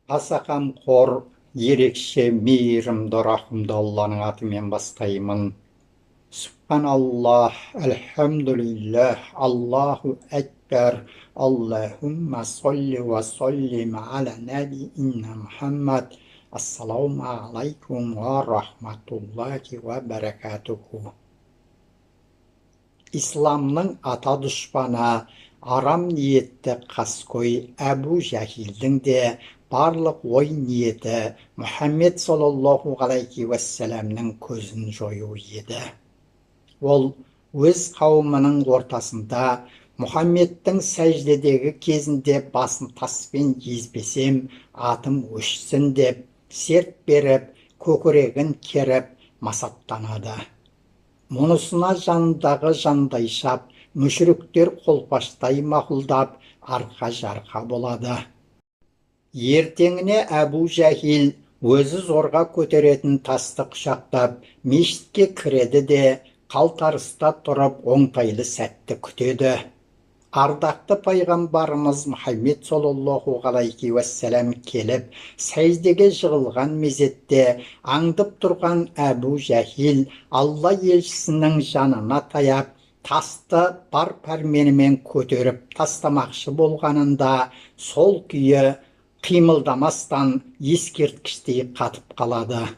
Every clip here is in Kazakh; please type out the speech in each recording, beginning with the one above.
Аса қамқор, ерекше, мейірімді, рахымды Алланың атымен бастаймын. Субханаллах, альхамдулиллах, Аллаху әкбар, Аллахумма солли ва соллим аля набиинна Мухаммад. Ассаламу алейкум ва рахматуллахи ва баракатуху. Исламның ата дұшпаны, арам ниетті қаскөй Әбу Жәһилдің де барлық ой ниеті Мұхаммед саллаллаху алейхи уассаламның көзін жою еді. Ол өз қауымының ортасында Мұхаммедтің сәждедегі кезінде басын таспен езбесем, атым өшсін деп, серт беріп, көкірегін керіп, масаттанады. Мұнысына жанындағы жандай шап, мүшіріктер қолпаштай мақұлдап, арқа-жарқа болады. Ертеңіне Әбу Жәһил өзі зорға көтеретін тасты құшақтап, мешітке кіреді де, қалтарыста тұрып, оңтайлы сәтті күтеді. Ардақты пайғамбарымыз Мұхаммед саллаллаху алейхи уассалам келіп, сәждеге жығылған мезетте аңдып тұрған Әбу Жәһил Алла елшісінің жанына таяп, тасты бар пәрменімен көтеріп тастамақшы болғанында, сол күйі қимылдамастан ескерткіштей қатып қалады.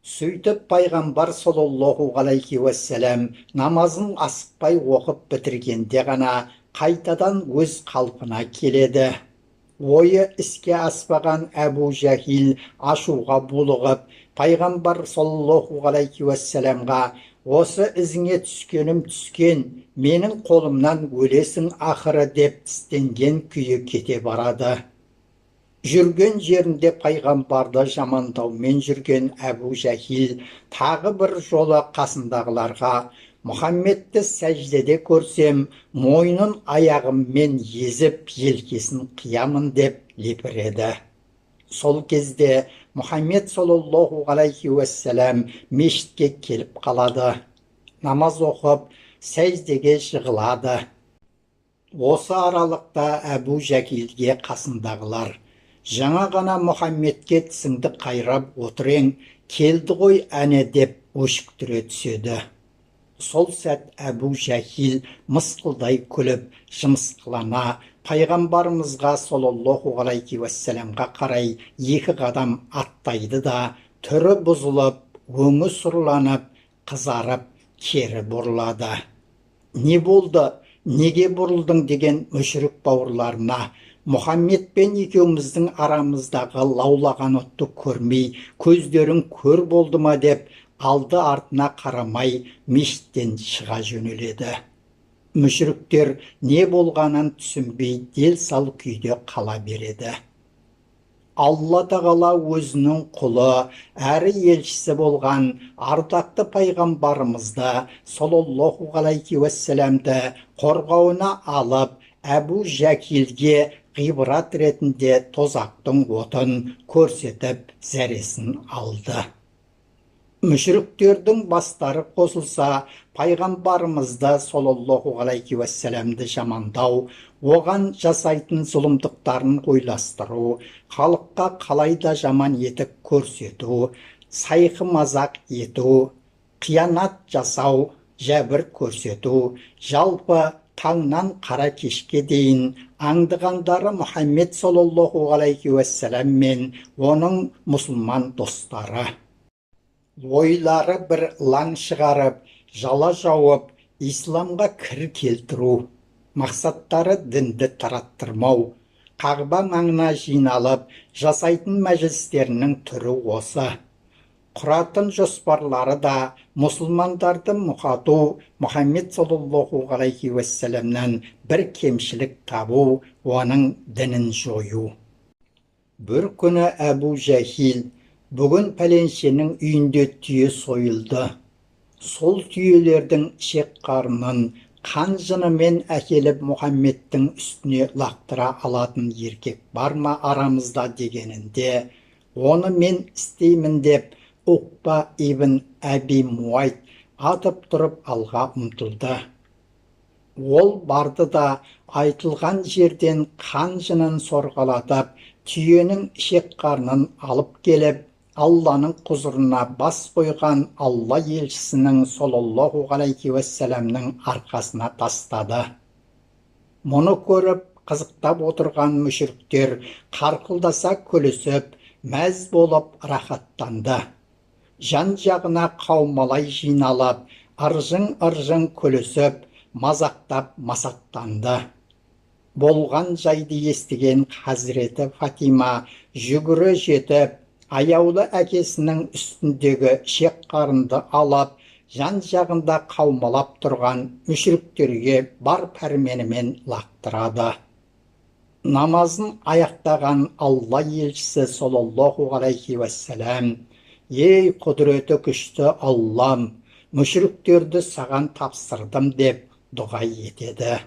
Сөйтіп пайғамбар саллаллаху алейхи уассалам намазын асықпай оқып бітіргенде ғана қайтадан өз қалпына келеді. Ойы іске аспаған Әбу Жәһил ашуға булығып, пайғамбар саллаллаху алейхи уассаламға: «Осы ізіңе түскенім түскен, менің қолымнан өлесің ақыры» деп тістенген күйі кете барады. Жүрген жерінде пайғамбарды жамандаумен жүрген Әбу Жәһил тағы бір жолы қасындағыларға: «Мұхаммедті сәждеде көрсем, мойнын аяғыммен езіп, желкесін қиямын» деп лепіреді. Сол кезде Мұхаммед саллаллаху алейхи уассалам мешітке келіп қалады. Намаз оқып, сәждеге жығылады. Осы аралықта Әбу Жәһилге қасындағылар: «Жаңа ғана Мұхаммедке тісіңді қайрап отырең, келді ғой әне» деп өшіктіре түседі. Сол сәт Әбу Жәһил мысқылдай күліп, жымысқылана пайғамбарымызға саллаллаху алейхи уассаламға қарай 2 қадам аттайды да, түрі бұзылып, өңі сұрланып, қызарып, кері бұрылады. «Не болды? Неге бұрылдың?» деген мүшірік бауырларына: «Мұхаммедпен екеуміздің арамыздағы лаулаған отты көрмей, көздерің көр болды ма?» деп алды артына қарамай мешіттен шыға жөнеледі. Мүшіріктер не болғанын түсінбей дел сал күйде қала береді. Алла тағала өзінің құлы, әрі елшісі болған ардақты пайғамбарымызды саллаллаху алейхи уассаламды қорғауына алып, Әбу Жәһилге ғибрат ретінде тозақтың отын көрсетіп, зәресін алды. Мүшіріктердің бастары қосылса, пайғамбарымызды саллаллаху алейхи уассаламды жамандау, оған жасайтын зұлымдықтарын ойластыру, халыққа қалайда жаман етіп көрсету, сайқы мазақ ету, қиянат жасау, жәбір көрсету, жалпы таңнан қара кешке дейін аңдығандары Мұхаммед саллаллаху алейхи уассалам мен оның мұсылман достары. Ойлары бір лаң шығарып, жала жауып, исламға кір келтіру. Мақсаттары дінді тараттырмау. Қағба маңына жиналып, жасайтын мәжілістерінің түрі осы. Құратын жоспарлары да мұсылмандарды мұқату, Мұхаммед саллаллаху алейхи уассаламнан бір кемшілік табу, оның дінін жою. Бір күні Әбу Жәһил: «Бүгін пәленшенің үйінде түйе сойылды. Сол түйелердің ішек қарнын қан жынымен әкеліп Мұхаммедтің үстіне лақтыра алатын еркек бар ма арамызда?» дегенінде, «Оны мен істеймін» деп Уқба ибн Әби Муайт атып тұрып алға ұмтылды. Ол барды да айтылған жерден қан жынын сорғаладып, түйенің ішек қарнын алып келіп, Алланың құзырына бас қойған Алла елшісінің саллаллаху алейхи уассаламның арқасына тастады. Мұны көріп, қызықтап отырған мүшіріктер қарқылдаса күлісіп, мәз болып рахаттанды. Жан-жағына қаумалай жиналып, ыржың-ыржың күлісіп, мазақтап масаттанды. Болған жайды естіген Хазіреті Фатима жүгірі жетіп, аяулы әкесінің үстіндегі ішек қарынды алып, жан-жағында қаумалап тұрған мүшіріктерге бар пәрменімен лақтырады. Намазын аяқтаған Алла елшісі саллаллаху алейхи уассалам: «Ей құдіреті күшті Аллам, мүшіріктерді саған тапсырдым» деп дұға етеді.